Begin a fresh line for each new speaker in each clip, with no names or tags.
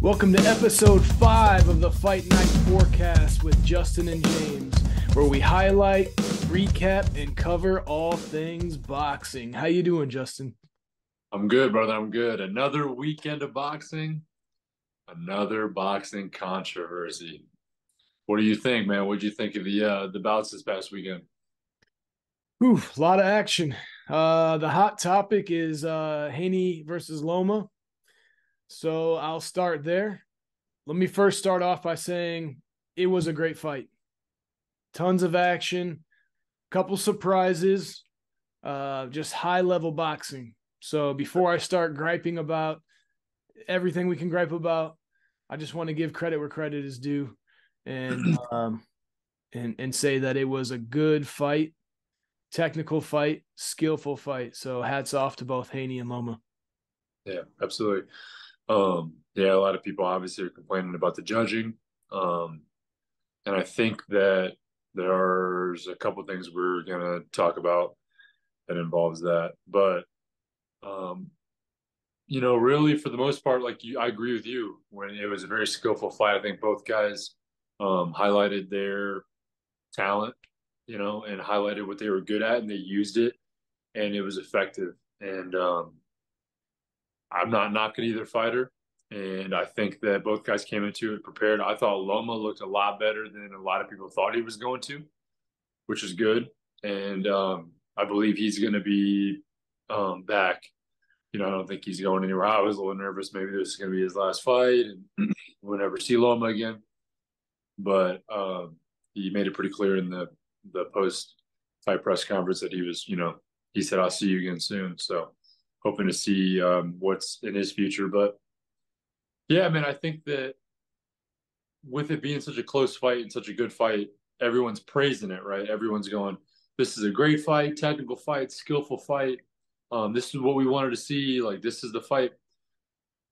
Welcome to episode 5 of the Fight Night Forecast with Justin and James, where we highlight, recap, and cover all things boxing. How you doing, Justin?
I'm good, brother. I'm good. Another weekend of boxing, another boxing controversy. What do you think, man? What did you think of the bouts this past weekend?
Ooh, a lot of action. The hot topic is Haney versus Loma. So I'll start there. Let me first start off by saying it was a great fight. Tons of action, couple surprises, just high-level boxing. So before I start griping about everything we can gripe about, I just want to give credit where credit is due and and say that it was a good fight, technical fight, skillful fight. So hats off to both Haney and Loma.
Yeah, absolutely. Yeah, a lot of people obviously are complaining about the judging. And I think that there's a couple things we're gonna talk about that involves that. But um, really for the most part, I agree with you when it was a very skillful fight. I think both guys highlighted their talent, and highlighted what they were good at, and they used it, and it was effective. And I'm not knocking either fighter, and I think that both guys came into it prepared. I thought Loma looked a lot better than a lot of people thought he was going to, which is good. And I believe he's going to be back. I don't think he's going anywhere. I was a little nervous. Maybe this is going to be his last fight, and we'll never see Loma again. But he made it pretty clear in the post fight press conference that he said, "I'll see you again soon." So hoping to see what's in his future. But yeah, man, I think that with it being such a close fight and such a good fight, everyone's praising it, right? Everyone's going, "This is a great fight, technical fight, skillful fight. This is what we wanted to see. Like, this is the fight."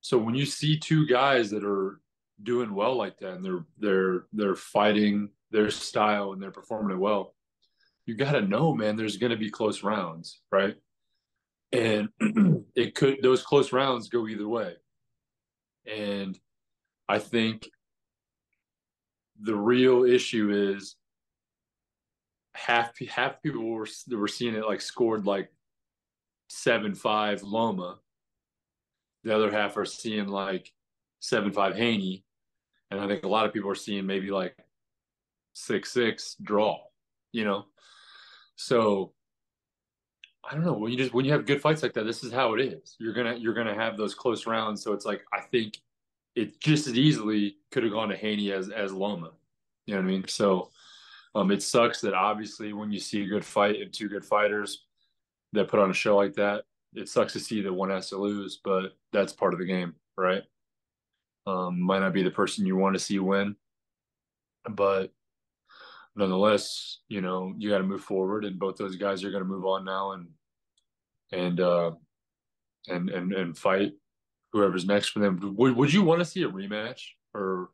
So when you see two guys that are doing well like that, and they're fighting their style and they're performing it well, you got to know, man, there's going to be close rounds, right? And those close rounds go either way. And I think the real issue is half people were seeing it like scored like 7-5 Loma. The other half are seeing like 7-5 Haney. And I think a lot of people are seeing maybe like 6-6 draw, you know? So I don't know. When you have good fights like that, this is how it is. You're gonna have those close rounds. So it's like I think it just as easily could have gone to Haney as Loma. You know what I mean? So it sucks that obviously when you see a good fight and two good fighters that put on a show like that, it sucks to see that one has to lose, but that's part of the game, right? Might not be the person you want to see win, but nonetheless, you got to move forward, and both those guys are going to move on now and uh, and fight whoever's next for them. Would you want to see a rematch or?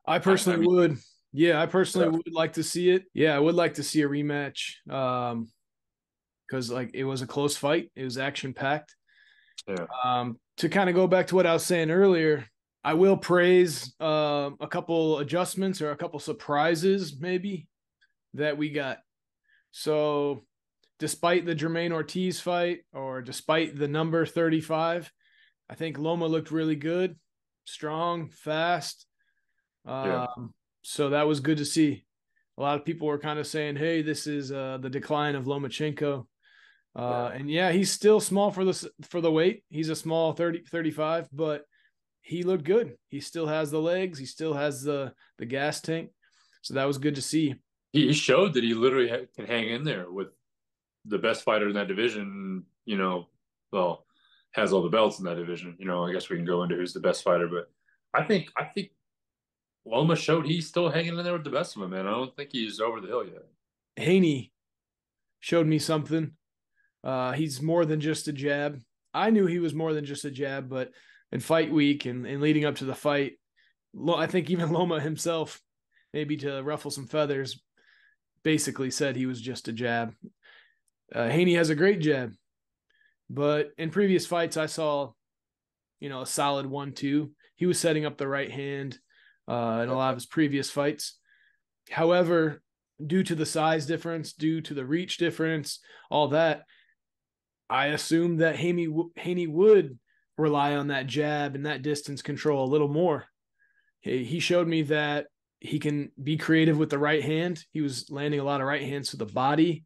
I
I
personally
mean,
would. Yeah, I personally
yeah,
would like to see it. Yeah, I would like to see a rematch. Because like it was a close fight. It was action packed.
yeah,
To kind of go back to what I was saying earlier, I will praise a couple adjustments or a couple surprises maybe that we got. So despite the Jermaine Ortiz fight or despite the number 35, I think Loma looked really good, strong, fast.
yeah,
So that was good to see. A lot of people were kind of saying, "Hey, this is the decline of Lomachenko."
yeah.
And yeah, he's still small for the weight. He's a small 35, but he looked good. He still has the legs. He still has the gas tank. So that was good to see.
He showed that he literally can hang in there with the best fighter in that division. Well, has all the belts in that division. I guess we can go into who's the best fighter, but I think Loma showed he's still hanging in there with the best of them, man. I don't think he's over the hill yet.
Haney showed me something. He's more than just a jab. I knew he was more than just a jab, but in fight week and leading up to the fight, I think even Loma himself, maybe to ruffle some feathers, basically said he was just a jab. Haney has a great jab, but in previous fights, I saw, a solid 1-2. he was setting up the right hand in a lot of his previous fights. However, due to the size difference, due to the reach difference, all that, I assumed that Haney would rely on that jab and that distance control a little more. He showed me that he can be creative with the right hand. He was landing a lot of right hands to the body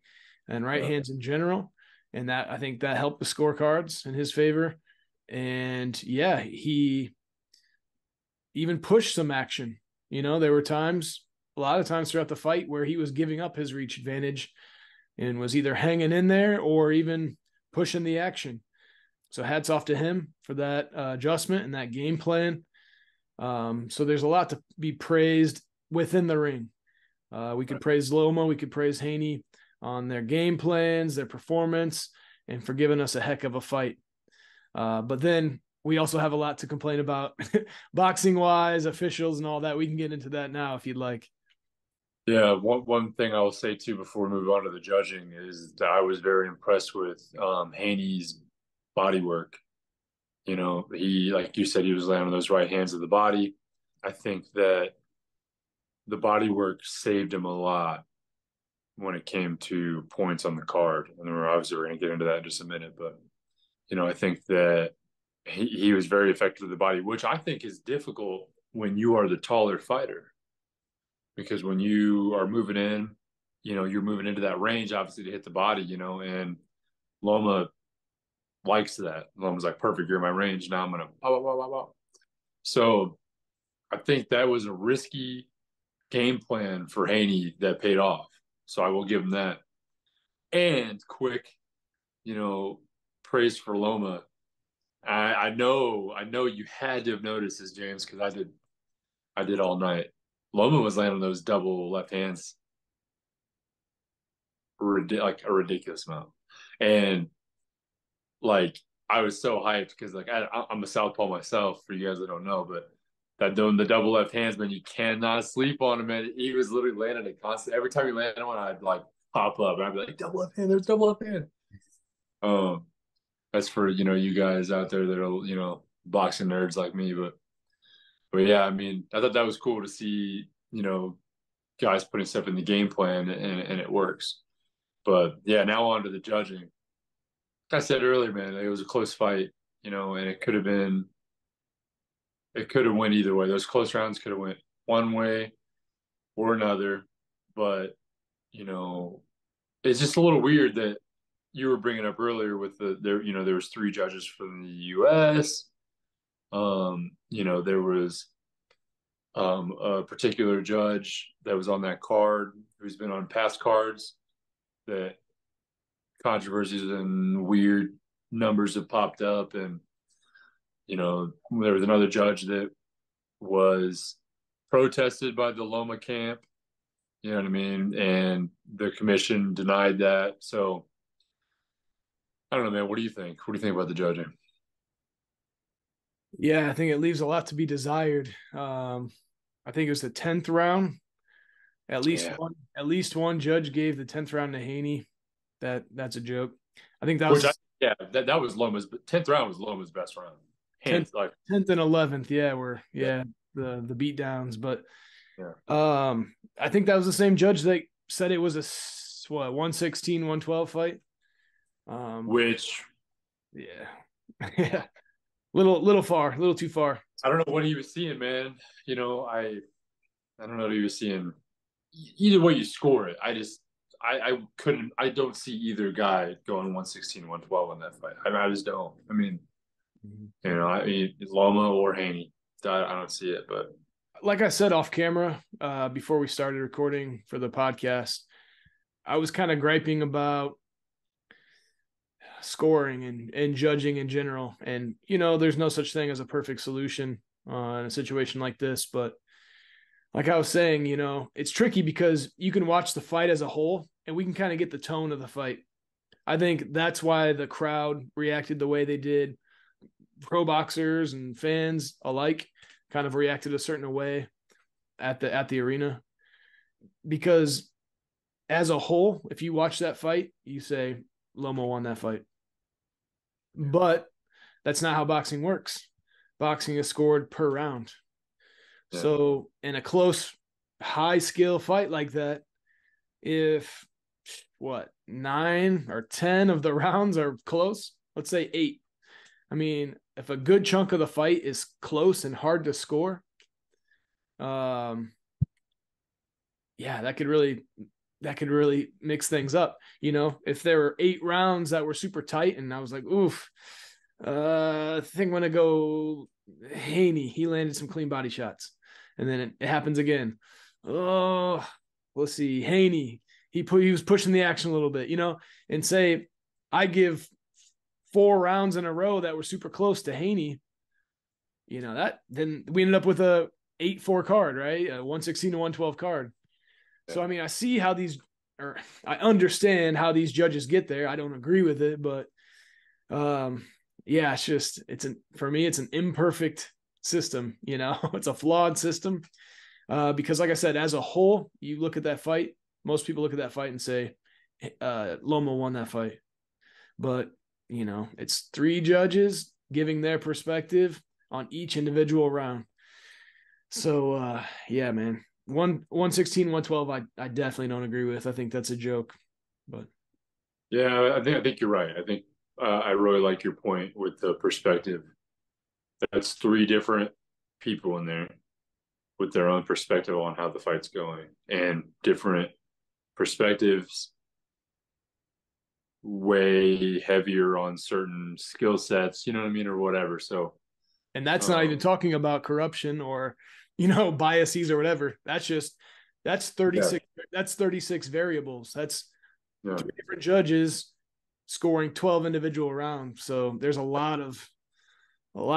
and right hands in general. And that, I think that helped the scorecards in his favor. And yeah, he even pushed some action. There were times, a lot of times throughout the fight where he was giving up his reach advantage and was either hanging in there or even pushing the action. So hats off to him for that adjustment and that game plan. So there's a lot to be praised within the ring. We could praise Loma, we could praise Haney on their game plans, their performance, and for giving us a heck of a fight. But then we also have a lot to complain about boxing wise, officials and all that. We can get into that now if you'd like.
Yeah, one thing I will say too before we move on to the judging is that I was very impressed with Haney's body work. He, like you said, he was landing those right hands of the body. I think that the body work saved him a lot when it came to points on the card. And we're going to get into that in just a minute. But, I think that he was very effective with the body, which I think is difficult when you are the taller fighter. Because when you are moving in, you're moving into that range, obviously, to hit the body, and Loma likes that. Loma's like, perfect, you're in my range. Now I'm going to blah, blah, blah, blah. So I think that was a risky game plan for Haney that paid off. So I will give him that. And quick, praise for Loma. I know you had to have noticed this, James, because I did all night. Loma was landing those double left hands like a ridiculous amount. And like I was so hyped because like I'm a southpaw myself, for you guys that don't know, but that doing the double left hands, man, you cannot sleep on him, man. He was literally landing it constant. Every time he landed one, I'd like pop up and I'd be like, double left hand, there's double left hand. That's for you guys out there that are boxing nerds like me, but yeah, I mean, I thought that was cool to see guys putting stuff in the game plan and it works. But yeah, now on to the judging. Like I said earlier, man, it was a close fight, and it could have went either way. Those close rounds could have went one way or another, but it's just a little weird that you were bringing up earlier with there was 3 judges from the U.S. There was a particular judge that was on that card who's been on past cards that controversies and weird numbers have popped up, and there was another judge that was protested by the Loma camp, you know what I mean, and the commission denied that. So I don't know, man. What do you think about the judging?
Yeah, I think it leaves a lot to be desired. I think it was the 10th round. At least one judge gave the 10th round to Haney. That's a joke. I think that was
that was Loma's. 10th round was Loma's best round.
10th and 11th. Yeah, the beat downs. But I think that was the same judge that said it was a 116, 112 fight.
Which
yeah, little too far.
I don't know what he was seeing, man. I don't know what he was seeing. Either way you score it, I don't see either guy going 116, 112 in that fight. I just don't. I mean, Loma or Haney. I don't see it, but
like I said off camera, before we started recording for the podcast, I was kind of griping about scoring and judging in general. And, there's no such thing as a perfect solution in a situation like this. But like I was saying, it's tricky because you can watch the fight as a whole and we can kind of get the tone of the fight. I think that's why the crowd reacted the way they did. Pro boxers and fans alike kind of reacted a certain way at the arena, because as a whole, if you watch that fight, you say Loma won that fight. But that's not how boxing works. boxing is scored per round.
Yeah.
So in a close, high skill fight like that, if what 9 or 10 of the rounds are close, let's say 8. I mean, if a good chunk of the fight is close and hard to score, um, yeah, that could really mix things up. If there were 8 rounds that were super tight, and I was like, oof, I think I'm gonna go Haney. He landed some clean body shots, and then it happens again. Oh, let's see, Haney. He was pushing the action a little bit, and say I give 4 rounds in a row that were super close to Haney. That then we ended up with a 8-4 card, right? A 116 to 112 card.
Yeah.
So I mean, I understand how these judges get there. I don't agree with it, but yeah, for me, it's an imperfect system. It's a flawed system because, like I said, as a whole, you look at that fight. Most people look at that fight and say, Loma won that fight, but it's 3 judges giving their perspective on each individual round. So yeah, man. 116, 112, I definitely don't agree with. I think that's a joke. But
Yeah, I think you're right. I think I really like your point with the perspective. That's 3 different people in there with their own perspective on how the fight's going and different perspectives way heavier on certain skill sets, you know what I mean, or whatever. So,
and that's not even
um,
talking about corruption or biases or whatever. That's
yeah,
36 variables. That's
yeah.
3 different judges scoring 12 individual rounds. So there's a lot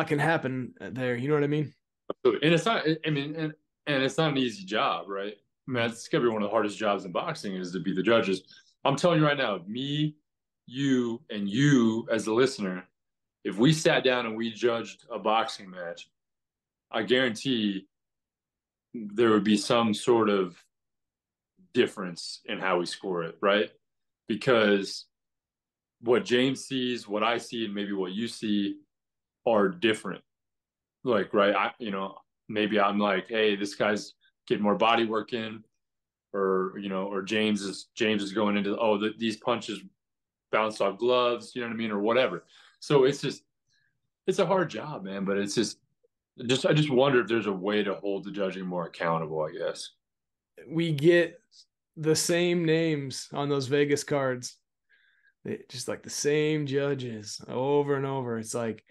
can happen there. You know what I mean?
And it's not, I mean, and it's not an easy job, right? I mean, it's gonna be one of the hardest jobs in boxing is to be the judges. I'm telling you right now, me, you, and you as the listener, if we sat down and we judged a boxing match, I guarantee there would be some sort of difference in how we score it, right? Because what James sees, what I see, and maybe what you see are different. Like, right, maybe I'm like, hey, this guy's getting more body work in, or James is going into these punches bounced off gloves, you know what I mean, or whatever. So it's a hard job, man. But I just wonder if there's a way to hold the judging more accountable. I guess.
We get the same names on those Vegas cards. Just like the same judges over and over. It's like,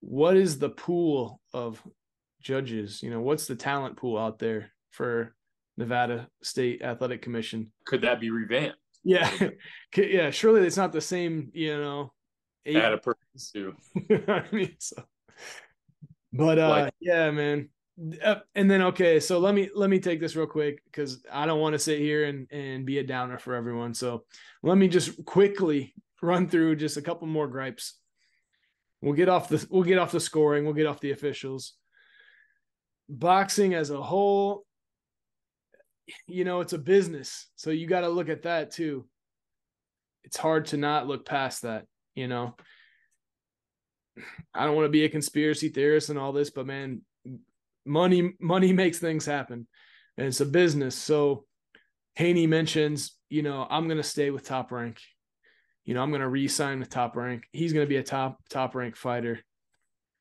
what is the pool of judges? What's the talent pool out there for Nevada State Athletic Commission?
Could that be revamped a
Yeah.
little bit?
Yeah, surely it's not the same,
Add
eight
a person
guys.
too,
I mean, but
like
yeah, man. And then okay, so let me take this real quick because I don't want to sit here and be a downer for everyone. So let me just quickly run through just a couple more gripes. We'll get off the scoring, we'll get off the officials. Boxing as a whole, it's a business. So you got to look at that too. It's hard to not look past that, I don't want to be a conspiracy theorist and all this, but man, money makes things happen, and it's a business. So Haney mentions, I'm going to stay with Top Rank. I'm going to re-sign with Top Rank. He's going to be a top rank fighter.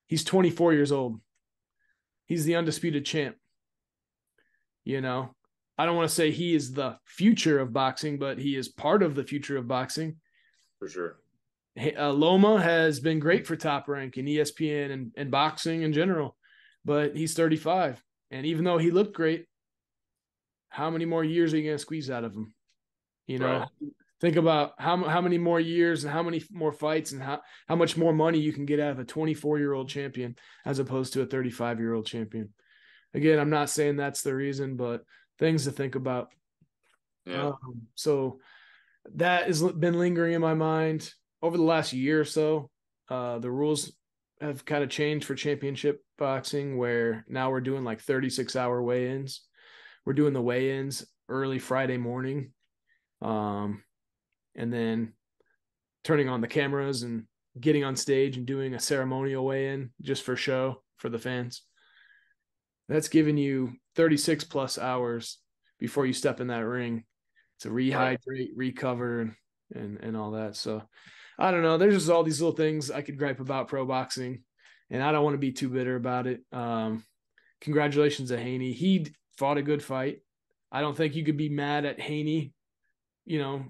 He's 24 years old. He's the undisputed champ. I don't want to say he is the future of boxing, but he is part of the future of boxing.
for sure.
Loma has been great for Top Rank and ESPN and boxing in general, but he's 35. And even though he looked great, how many more years are you going to squeeze out of him?
Right.
Think about how many more years and how many more fights and how much more money you can get out of a 24-year-old champion as opposed to a 35-year-old champion. Again, I'm not saying that's the reason, but things to think about.
Yeah.
So that has been lingering in my mind over the last year or so. The rules have kind of changed for championship boxing, where now we're doing like 36-hour weigh-ins. We're doing the weigh-ins early Friday morning, and then turning on the cameras and getting on stage and doing a ceremonial weigh-in just for show. for the fans. That's giving you 36 plus hours before you step in that ring to
Right.
rehydrate, recover, and all that. So I don't know. There's just all these little things I could gripe about pro boxing, and I don't want to be too bitter about it. Congratulations to Haney. He fought a good fight. I don't think you could be mad at Haney. You know,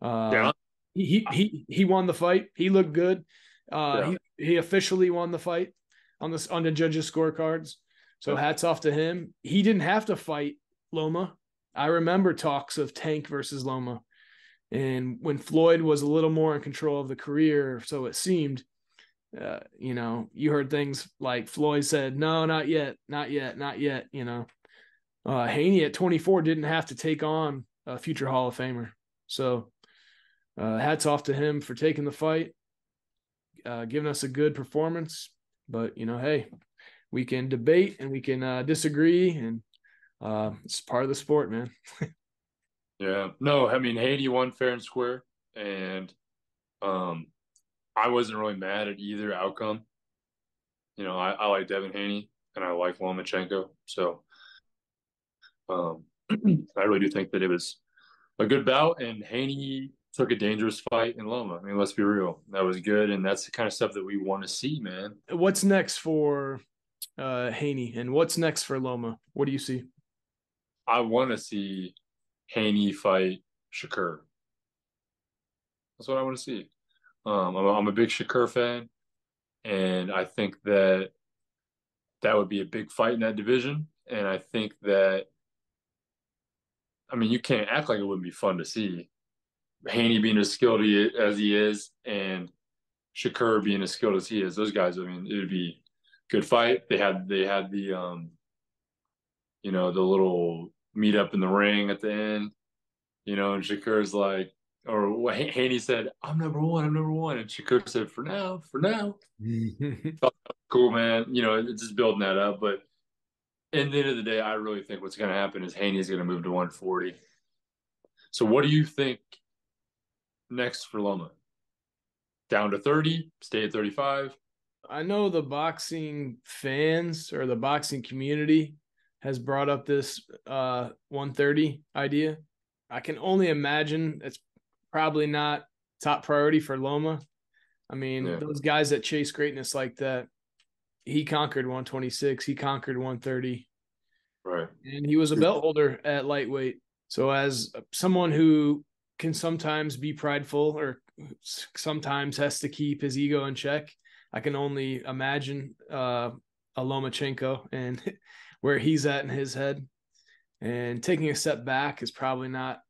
uh,
Yeah.
he won the fight. He looked good.
Yeah.
He officially won the fight on the judges' scorecards. So
Yep.
hats off to him. He didn't have to fight Loma. I remember talks of Tank versus Loma. And when Floyd was a little more in control of the career, so it seemed, you heard things like Floyd said, no, not yet, not yet, not yet. Haney at 24 didn't have to take on a future Hall of Famer. So hats off to him for taking the fight, giving us a good performance. But, hey, we can debate and we can disagree, and it's part of the sport, man.
Yeah. No, I mean Haney won fair and square, and um, I wasn't really mad at either outcome. I like Devin Haney and I like Lomachenko, so I really do think that it was a good bout, and Haney took a dangerous fight in Loma. I mean, let's be real, that was good, and that's the kind of stuff that we want to see, man.
What's next for Haney, and what's next for Loma? What do you see?
I want to see Haney fight Shakur. That's what I want to see. I'm a big Shakur fan, and I think that that would be a big fight in that division. And I think that, I mean, you can't act like it wouldn't be fun to see Haney being as skilled as he is, and Shakur being as skilled as he is. Those guys, I mean, it would be a good fight. They had the little meet up in the ring at the end, and Shakur's like, or Haney said, I'm number one. And Shakur said, for now. Cool, man. It's just building that up. But in the end of the day, I really think what's going to happen is Haney's going to move to 140. So what do you think next for Loma? Down to 30, stay at 35?
I know the boxing fans or the boxing community has brought up this 130 idea. I can only imagine it's probably not top priority for Loma. I mean,
Yeah,
those guys that chase greatness like that, he conquered 126, he conquered 130,
right.
and he was a belt holder at lightweight. So, as someone who can sometimes be prideful or sometimes has to keep his ego in check, I can only imagine a Lomachenko and where he's at in his head. And taking a step back is probably not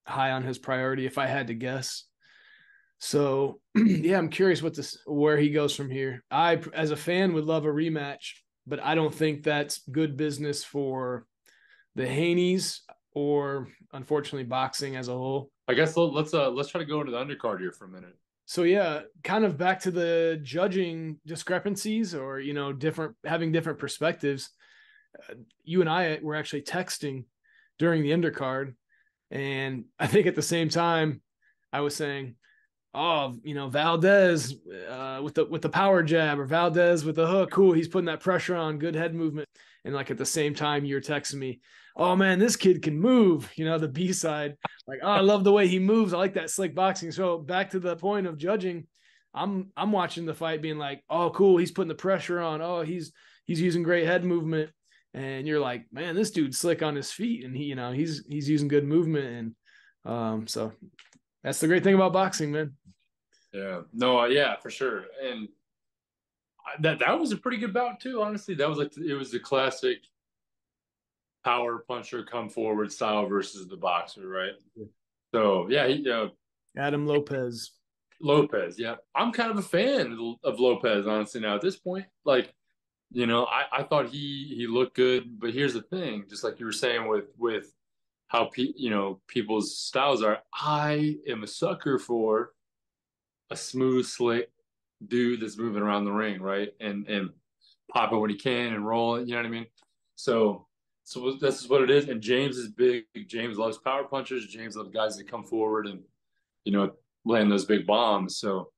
high on his priority, if I had to guess. So, yeah, I'm curious where he goes from here. I, as a fan, would love a rematch, but I don't think that's good business for the Haneys or, unfortunately, boxing as a whole.
I guess let's try to go into the undercard here for a minute.
So yeah, kind of back to the judging discrepancies, or having different perspectives. You and I were actually texting during the undercard, and I think at the same time I was saying, oh, Valdez with the power jab, or Valdez with the hook. Cool, he's putting that pressure on, good head movement. And like at the same time, you're texting me, oh man, this kid can move. The B side, like, oh, I love the way he moves. I like that slick boxing. So back to the point of judging, I'm watching the fight, being like, oh, cool, he's putting the pressure on. Oh, he's using great head movement. And you're like, man, this dude's slick on his feet, and he's using good movement. And so that's the great thing about boxing, man.
Yeah. No, yeah, for sure. And that was a pretty good bout too, honestly. That was like it was the classic power puncher come forward style versus the boxer, right? So yeah,
Adam Lopez.
Lopez. Yeah, I'm kind of a fan of Lopez, honestly. Now at this point, like I thought he looked good, but here's the thing: just like you were saying with how people's styles are, I am a sucker for a smooth, slick dude that's moving around the ring, right? And popping when he can and rolling. You know what I mean? So this is what it is. And James is big. James loves power punchers. James loves guys that come forward and land those big bombs. So,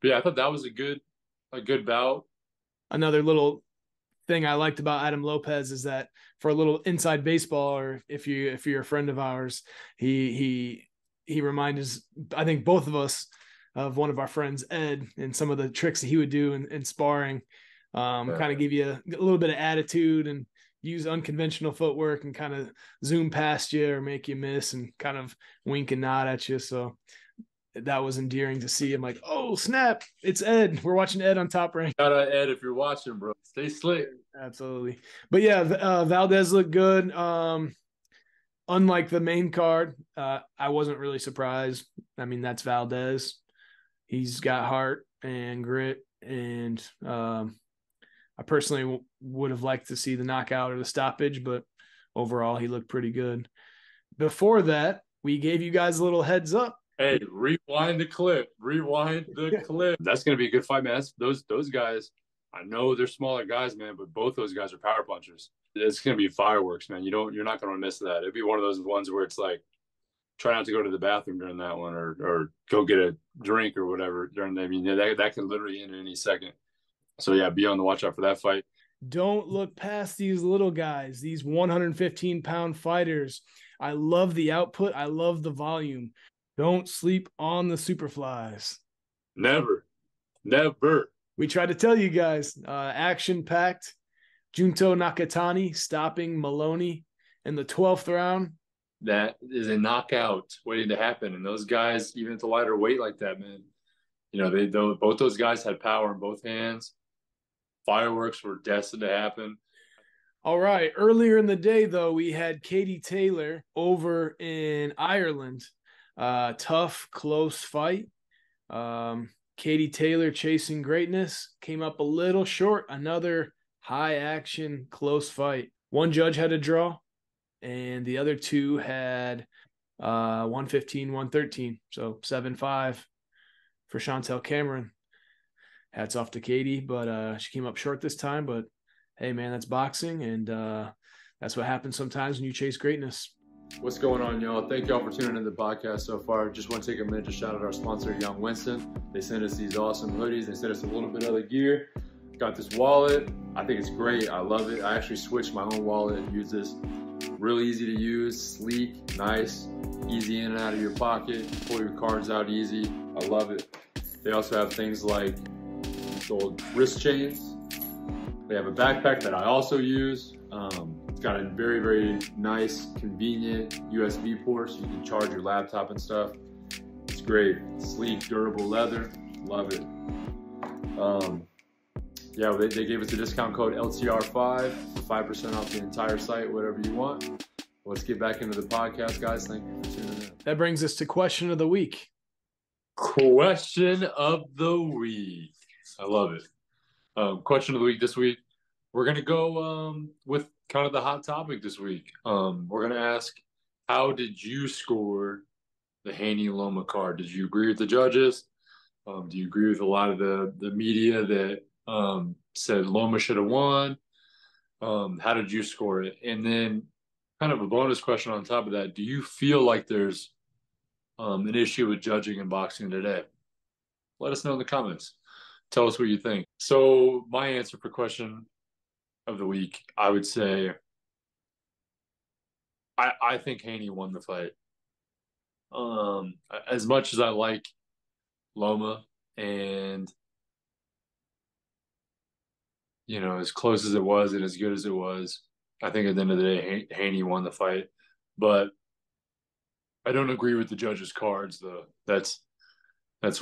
but yeah, I thought that was a good bout.
another little thing I liked about Adam Lopez is that for a little inside baseball, or if you're a friend of ours, he reminded us, I think both of us, of one of our friends, Ed, and some of the tricks that he would do in sparring. Kind of give you a little bit of attitude and use unconventional footwork and kind of zoom past you or make you miss and kind of wink and nod at you. So that was endearing to see. I'm like, oh snap, it's Ed. We're watching Ed on Top Rank.
Shout out Ed if you're watching, bro. Stay slick.
Absolutely. But yeah, Valdez looked good. Unlike the main card, I wasn't really surprised. I mean, that's Valdez. He's got heart and grit, and I personally would have liked to see the knockout or the stoppage, but overall, he looked pretty good. Before that, we gave you guys a little heads up.
Hey, rewind the clip. Rewind the clip. That's going to be a good fight, man. Those guys, I know they're smaller guys, man, but both those guys are power punchers. It's going to be fireworks, man. You're not going to miss that. It'd be one of those ones where it's like, try not to go to the bathroom during that one, or go get a drink or whatever during that. I mean, that can literally end in any second. So yeah, be on the watch out for that fight.
Don't look past these little guys, these 115-pound fighters. I love the output. I love the volume. Don't sleep on the superflies.
Never.
We tried to tell you guys, action-packed. Junto Nakatani stopping Maloney in the 12th round.
That is a knockout waiting to happen. And those guys, even at the lighter weight like that, man, both those guys had power in both hands. Fireworks were destined to happen.
All right. Earlier in the day, though, we had Katie Taylor over in Ireland. Tough, close fight. Katie Taylor chasing greatness, came up a little short. Another high action, close fight. One judge had a draw, and the other two had 115, 113. So 7-5 for Chantel Cameron. Hats off to Katie, but she came up short this time. But hey, man, that's boxing, and that's what happens sometimes when you chase greatness.
What's going on, y'all? Thank y'all for tuning in to the podcast so far. Just want to take a minute to shout out our sponsor, Young Winston. They sent us these awesome hoodies. They sent us a little bit of other gear. Got this wallet. I think it's great. I love it. I actually switched my own wallet and use this. Real easy to use, sleek, nice, easy in and out of your pocket. Pull your cards out easy. I love it. They also have things like old wrist chains. They have a backpack that I also use. It's got a very, very nice, convenient USB port so you can charge your laptop and stuff. It's great. Sleek, durable leather. Love it. Yeah, they gave us a discount code LTR5 for 5% off the entire site, whatever you want. Let's get back into the podcast, guys. Thank you for tuning in.
That brings us to question of the week.
Question of the week. I love it. Question of the week this week. We're going to go with kind of the hot topic this week. We're going to ask, how did you score the Haney Loma card? Did you agree with the judges? Do you agree with a lot of the media that said Loma should have won? How did you score it? And then kind of a bonus question on top of that, do you feel like there's an issue with judging in boxing today? Let us know in the comments. Tell us what you think. So my answer for question of the week, I would say I think Haney won the fight. As much as I like Loma and as close as it was and as good as it was, I think at the end of the day, Haney won the fight. But I don't agree with the judges' cards, though. That's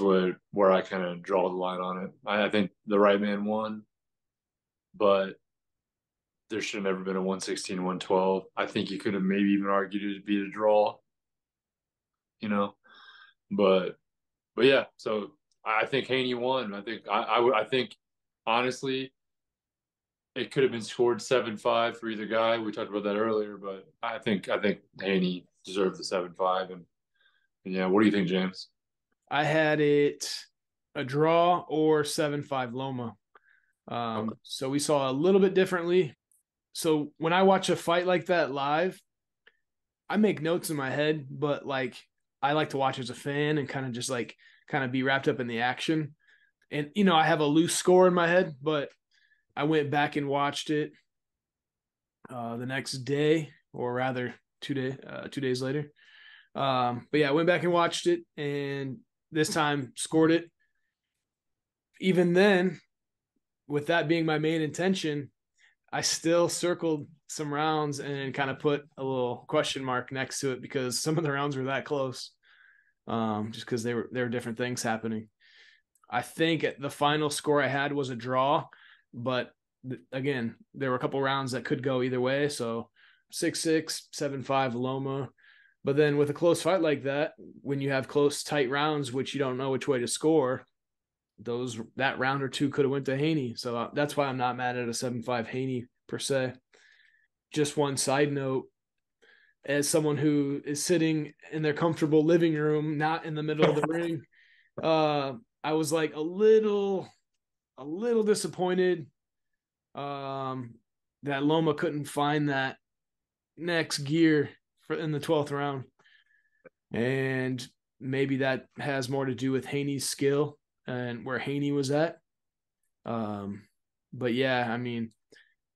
where I kind of draw the line on it. I think the right man won, but there should have never been a 116, 112. I think you could have maybe even argued it to be a draw, But yeah, so I think Haney won. I think honestly, it could have been scored 7-5 for either guy. We talked about that earlier, but I think Haney deserved the 7-5. And yeah, what do you think, James?
I had it a draw or 7-5 Loma. Okay. So we saw a little bit differently. So when I watch a fight like that live, I make notes in my head, but I like to watch as a fan and kind of be wrapped up in the action. And, I have a loose score in my head, but I went back and watched it the next day, or rather 2 days later. But yeah, I went back and watched it, and this time scored it. Even then, with that being my main intention, I still circled some rounds and kind of put a little question mark next to it because some of the rounds were that close. Just because there were different things happening. I think the final score I had was a draw, but again, there were a couple rounds that could go either way. So 6-6, 7-5 Loma. But then with a close fight like that, when you have close, tight rounds, which you don't know which way to score, that round or two could have went to Haney. So that's why I'm not mad at a 7-5 Haney per se. Just one side note, as someone who is sitting in their comfortable living room, not in the middle of the ring, I was like a little disappointed that Loma couldn't find that next gear in the 12th round. And maybe that has more to do with Haney's skill and where Haney was at. But yeah, I mean,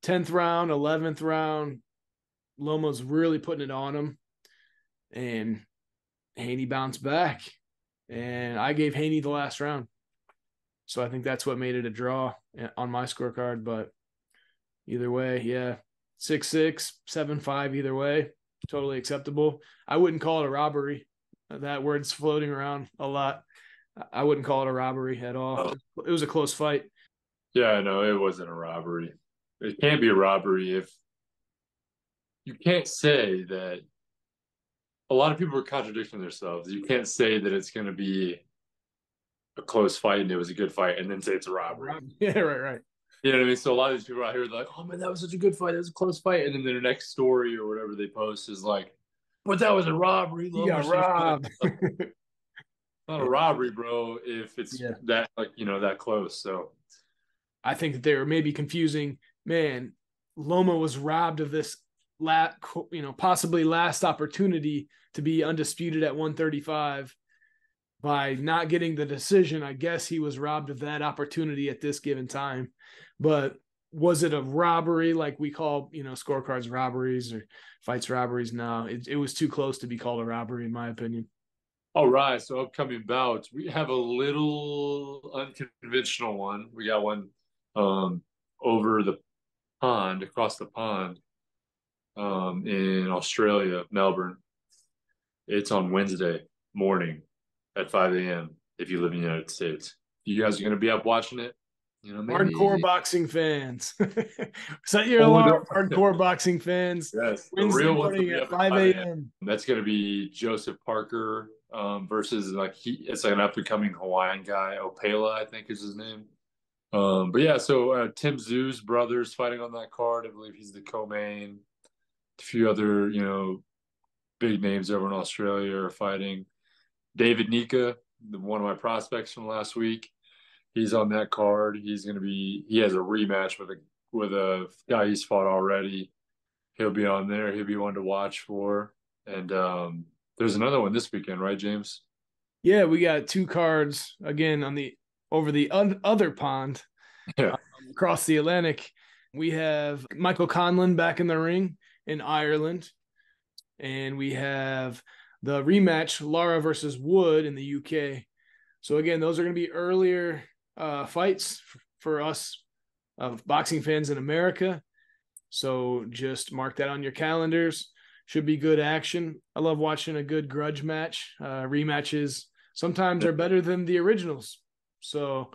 10th round, 11th round, Loma's really putting it on him. And Haney bounced back. And I gave Haney the last round. So I think that's what made it a draw on my scorecard. But either way, yeah, 6-6, 7-5, either way, totally acceptable. I wouldn't call it a robbery. That word's floating around a lot. I wouldn't call it a robbery at all.
Oh,
It was a close fight.
yeah, no, it wasn't a robbery. It can't be a robbery if you can't say that. A lot of people are contradicting themselves. You can't say that it's going to be a close fight and it was a good fight and then say it's a robbery.
Yeah, right.
You know what I mean? So a lot of these people out here are like, "Oh man, that was such a good fight. It was a close fight," and then their next story or whatever they post is like, "But that was a robbery."
You got
Lomachenko.
robbed.
Not a robbery, bro. If it's
Yeah.
that that close. So
I think that they were maybe confusing. Man, Loma was robbed of this possibly last opportunity to be undisputed at 135 by not getting the decision. I guess he was robbed of that opportunity at this given time. But was it a robbery like we call, scorecards robberies or fights robberies? No, it was too close to be called a robbery, in my opinion.
all right. So upcoming bouts, we have a little unconventional one. We got one um over the pond, across the pond, in Australia, Melbourne. It's on Wednesday morning at 5 a.m. if you live in the United States. You guys are going to be up watching it.
Hardcore
Maybe.
boxing fans. Set your
Oh,
alarm,
no.
hardcore boxing fans.
Yes, the
Wednesday
real ones will
morning
be
at
up at
5
5 a.m.
a.m.
That's going to be Joseph Parker versus it's like an up and coming Hawaiian guy, Opela, I think is his name. But yeah, so Tim Zoo's brothers fighting on that card. I believe he's the co-main. A few other, big names over in Australia are fighting. David Nika, one of my prospects from last week, he's on that card. He has a rematch with a guy he's fought already. He'll be on there. He'll be one to watch for. And there's another one this weekend, right, James?
Yeah, we got two cards again over the other pond
Yeah.
across the Atlantic. We have Michael Conlon back in the ring in Ireland, and we have the rematch Lara versus Wood in the UK. So again, those are going to be earlier fights for us boxing fans in America. So just mark that on your calendars. Should be good action. I love watching a good grudge match. Rematches sometimes are better than the originals. So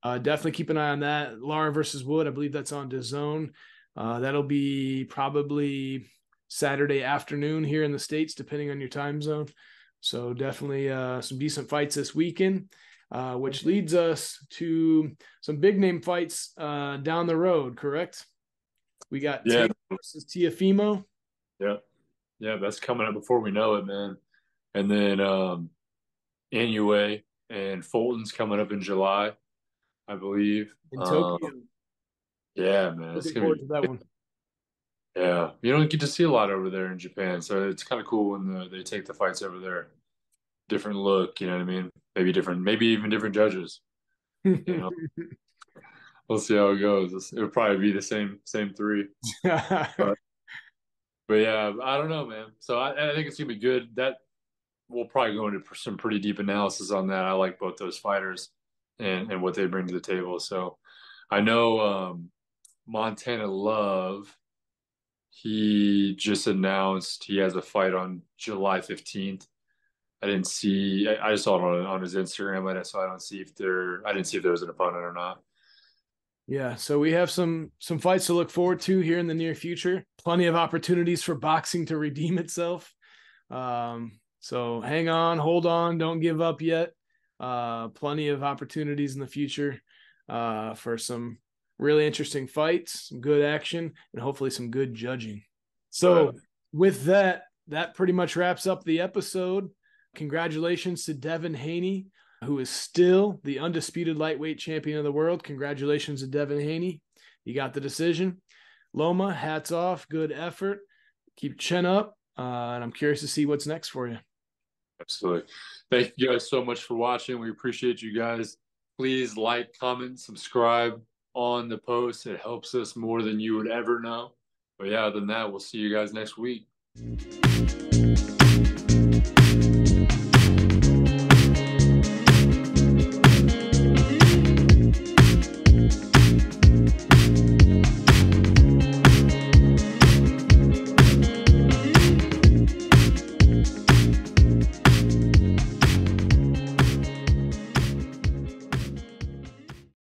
definitely keep an eye on that. Lara versus Wood, I believe that's on DAZN. That'll be probably Saturday afternoon here in the States, depending on your time zone. So definitely some decent fights this weekend, which leads us to some big name fights down the road, correct? We got
Yeah.
Taylor versus Tiafimo.
Yeah. Yeah. That's coming up before we know it, man. And then Inoue and Fulton's coming up in July, I believe.
In Tokyo.
Yeah, man. It's
Looking
gonna
forward
be
to that one.
yeah. You don't get to see a lot over there in Japan, so it's kind of cool when they take the fights over there. Different look, you know what I mean? Maybe even different judges, you know. we'll see how it goes. It'll probably be the same three. But but yeah, I don't know, man. So I think it's gonna be good. That we'll probably go into some pretty deep analysis on that. I like both those fighters and what they bring to the table. So I know Montana Love, he just announced he has a fight on July 15th. I didn't see. I just saw it on his Instagram, so I don't see if there. I didn't see if there was an opponent or not.
Yeah, so we have some fights to look forward to here in the near future. Plenty of opportunities for boxing to redeem itself. So hang on, hold on, don't give up yet. Plenty of opportunities in the future for some really interesting fights, some good action, and hopefully some good judging. So with that, that pretty much wraps up the episode. Congratulations to Devin Haney, who is still the undisputed lightweight champion of the world. Congratulations to Devin Haney. You got the decision. Loma, hats off. Good effort. Keep chin up. And I'm curious to see what's next for you.
Absolutely. Thank you guys so much for watching. We appreciate you guys. Please like, comment, subscribe on the post. It helps us more than you would ever know. But yeah, other than that, we'll see you guys next week.